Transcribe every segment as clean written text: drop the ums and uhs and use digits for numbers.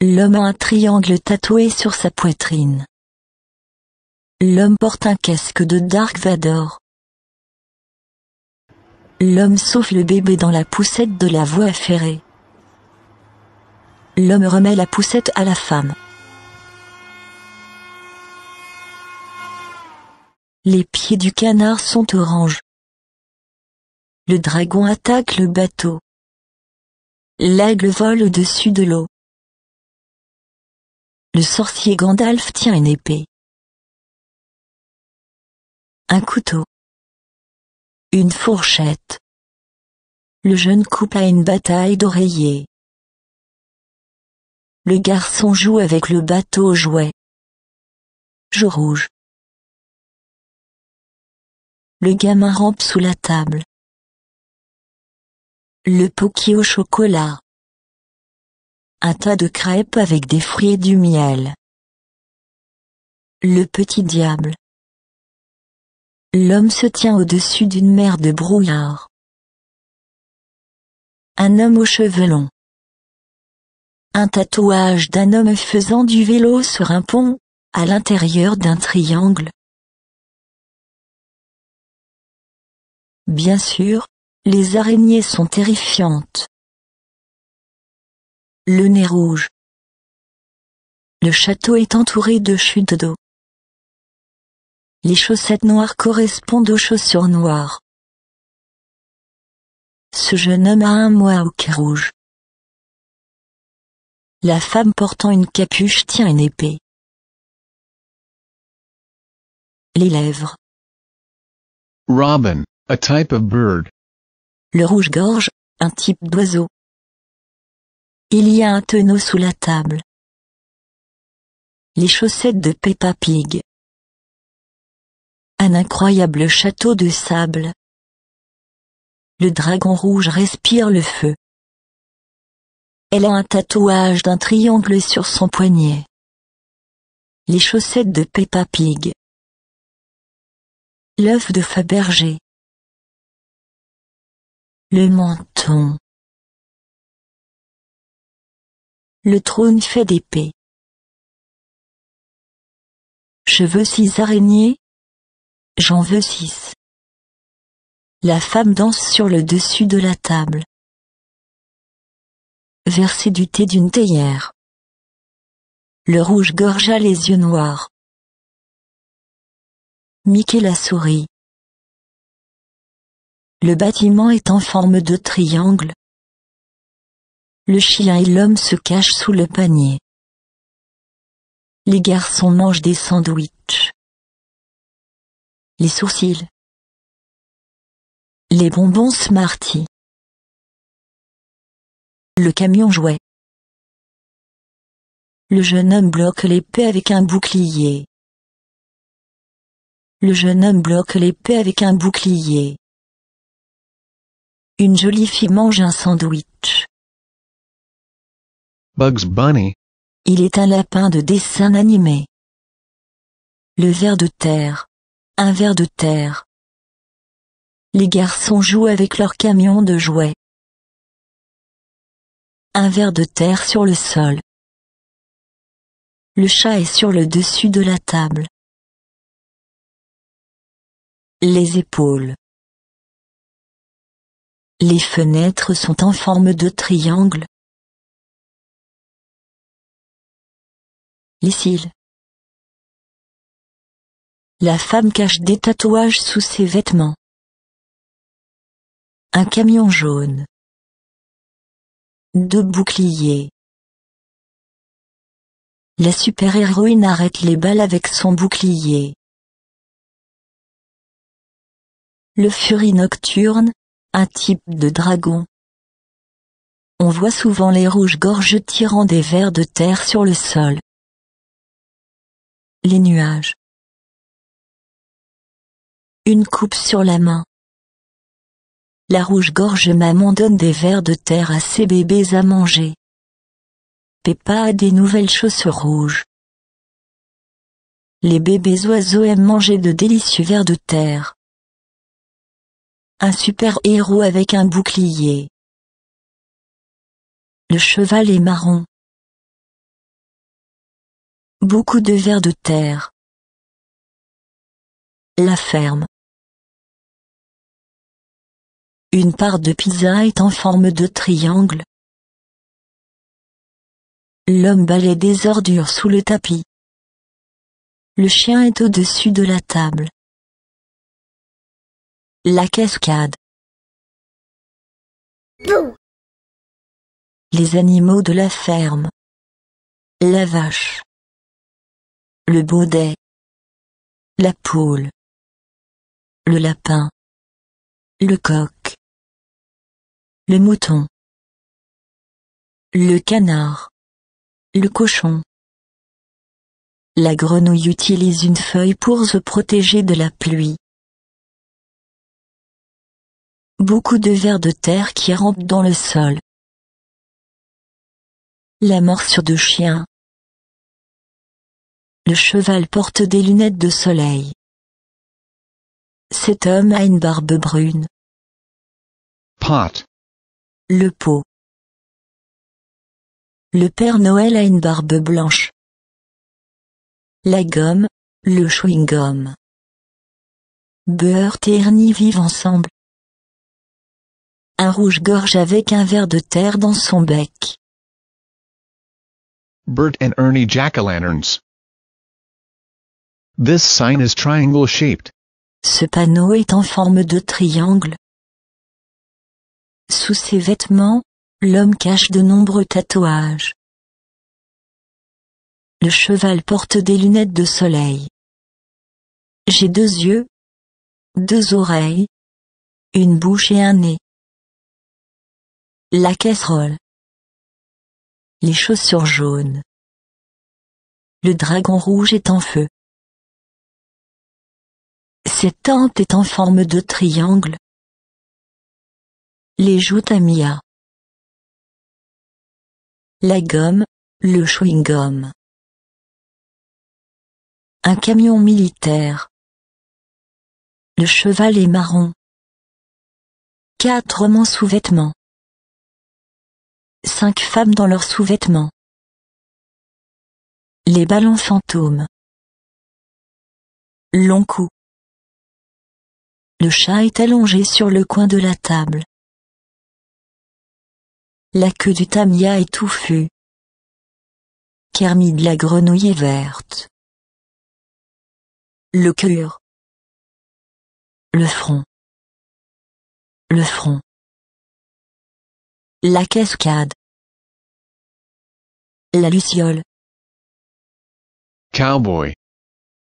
L'homme a un triangle tatoué sur sa poitrine. L'homme porte un casque de Dark Vador. L'homme sauve le bébé dans la poussette de la voie ferrée. L'homme remet la poussette à la femme. Les pieds du canard sont oranges. Le dragon attaque le bateau. L'aigle vole au-dessus de l'eau. Le sorcier Gandalf tient une épée. Un couteau. Une fourchette. Le jeune couple a une bataille d'oreillers. Le garçon joue avec le bateau aux jouets. Jour rouge. Le gamin rampe sous la table. Le poki au chocolat. Un tas de crêpes avec des fruits et du miel. Le petit diable. L'homme se tient au-dessus d'une mer de brouillard. Un homme aux cheveux longs. Un tatouage d'un homme faisant du vélo sur un pont, à l'intérieur d'un triangle. Bien sûr, les araignées sont terrifiantes. Le nez rouge. Le château est entouré de chutes d'eau. Les chaussettes noires correspondent aux chaussures noires. Ce jeune homme a un mohawk rouge. La femme portant une capuche tient une épée. Les lèvres. Robin, a type of bird. Le rouge-gorge, un type d'oiseau. Il y a un tonneau sous la table. Les chaussettes de Peppa Pig. Un incroyable château de sable. Le dragon rouge respire le feu. Elle a un tatouage d'un triangle sur son poignet. Les chaussettes de Peppa Pig. L'œuf de Fabergé. Le menton. Le trône fait d'épée. Je veux 6 araignées. J'en veux 6. La femme danse sur le dessus de la table. Verser du thé d'une théière. Le rouge-gorge a les yeux noirs. Mickey la souris. Le bâtiment est en forme de triangle. Le chien et l'homme se cachent sous le panier. Les garçons mangent des sandwichs. Les sourcils. Les bonbons Smarty. Le camion jouet. Le jeune homme bloque l'épée avec un bouclier. Le jeune homme bloque l'épée avec un bouclier. Une jolie fille mange un sandwich. Bugs Bunny. Il est un lapin de dessin animé. Le ver de terre. Un ver de terre. Les garçons jouent avec leur camion de jouets. Un ver de terre sur le sol. Le chat est sur le dessus de la table. Les épaules. Les fenêtres sont en forme de triangle. Les cils. La femme cache des tatouages sous ses vêtements. Un camion jaune. 2 boucliers. La super-héroïne arrête les balles avec son bouclier. Le furie nocturne, un type de dragon. On voit souvent les rouges-gorges tirant des vers de terre sur le sol. Les nuages. Une coupe sur la main. La rouge-gorge maman donne des vers de terre à ses bébés à manger. Peppa a des nouvelles chaussures rouges. Les bébés oiseaux aiment manger de délicieux vers de terre. Un super-héros avec un bouclier. Le cheval est marron. Beaucoup de vers de terre. La ferme. Une part de pizza est en forme de triangle. L'homme balaie des ordures sous le tapis. Le chien est au-dessus de la table. La cascade. Les animaux de la ferme. La vache. Le baudet. La poule. Le lapin. Le coq. Le mouton. Le canard. Le cochon. La grenouille utilise une feuille pour se protéger de la pluie. Beaucoup de vers de terre qui rampent dans le sol. La morsure de chien. Le cheval porte des lunettes de soleil. Cet homme a une barbe brune. Pot. Le pot. Le Père Noël a une barbe blanche. La gomme, le chewing-gum. Beurre et Ernie vivent ensemble. Un rouge-gorge avec un ver de terre dans son bec. Bert and Ernie jack-o'-lanterns. This sign is triangle-shaped. Ce panneau est en forme de triangle. Sous ses vêtements, l'homme cache de nombreux tatouages. Le cheval porte des lunettes de soleil. J'ai 2 yeux, 2 oreilles, une bouche et un nez. La casserole. Les chaussures jaunes. Le dragon rouge est en feu. Cette tente est en forme de triangle. Les joues Tamiya. La gomme, le chewing-gum. Un camion militaire. Le cheval est marron. 4 hommes en sous-vêtements. 5 femmes dans leurs sous-vêtements. Les ballons fantômes. Long cou. Le chat est allongé sur le coin de la table. La queue du Tamiya est touffue. Kermit la grenouille est verte. Le cœur. Le front. Le front. La cascade. La luciole. Cowboy.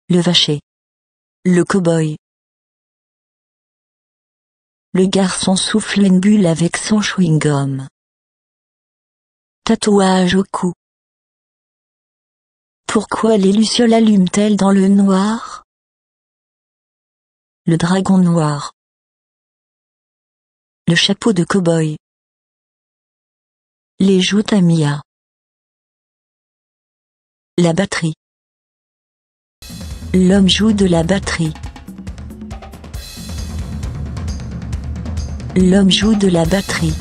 Le vacher. Le cow-boy. Le garçon souffle une bulle avec son chewing-gum. Tatouage au cou. Pourquoi les lucioles allument-elles dans le noir? Le dragon noir. Le chapeau de cow-boy. Les joues Tamiya. La batterie. L'homme joue de la batterie. L'homme joue de la batterie.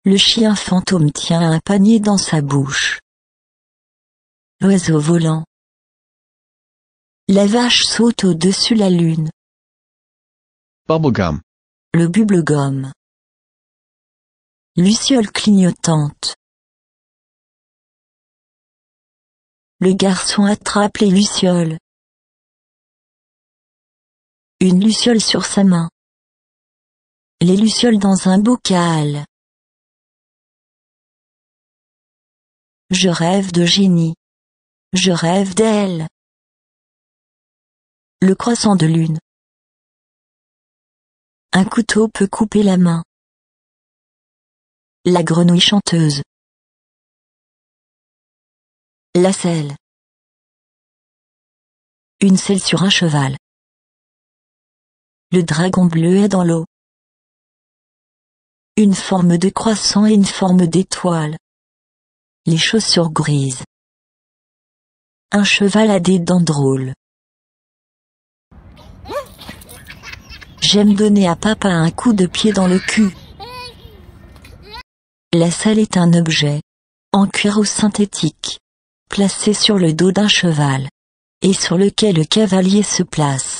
Le chien fantôme tient un panier dans sa bouche. L'oiseau volant. La vache saute au-dessus la lune. Bubblegum. Le bubblegum. Luciole clignotante. Le garçon attrape les lucioles. Une luciole sur sa main. Les lucioles dans un bocal. Je rêve de génie. Je rêve d'elle. Le croissant de lune. Un couteau peut couper la main. La grenouille chanteuse. La selle. Une selle sur un cheval. Le dragon bleu est dans l'eau. Une forme de croissant et une forme d'étoile. Les chaussures grises. Un cheval a des dents drôles. J'aime donner à papa un coup de pied dans le cul. La selle est un objet. en cuir ou synthétique, placé sur le dos d'un cheval, et sur lequel le cavalier se place.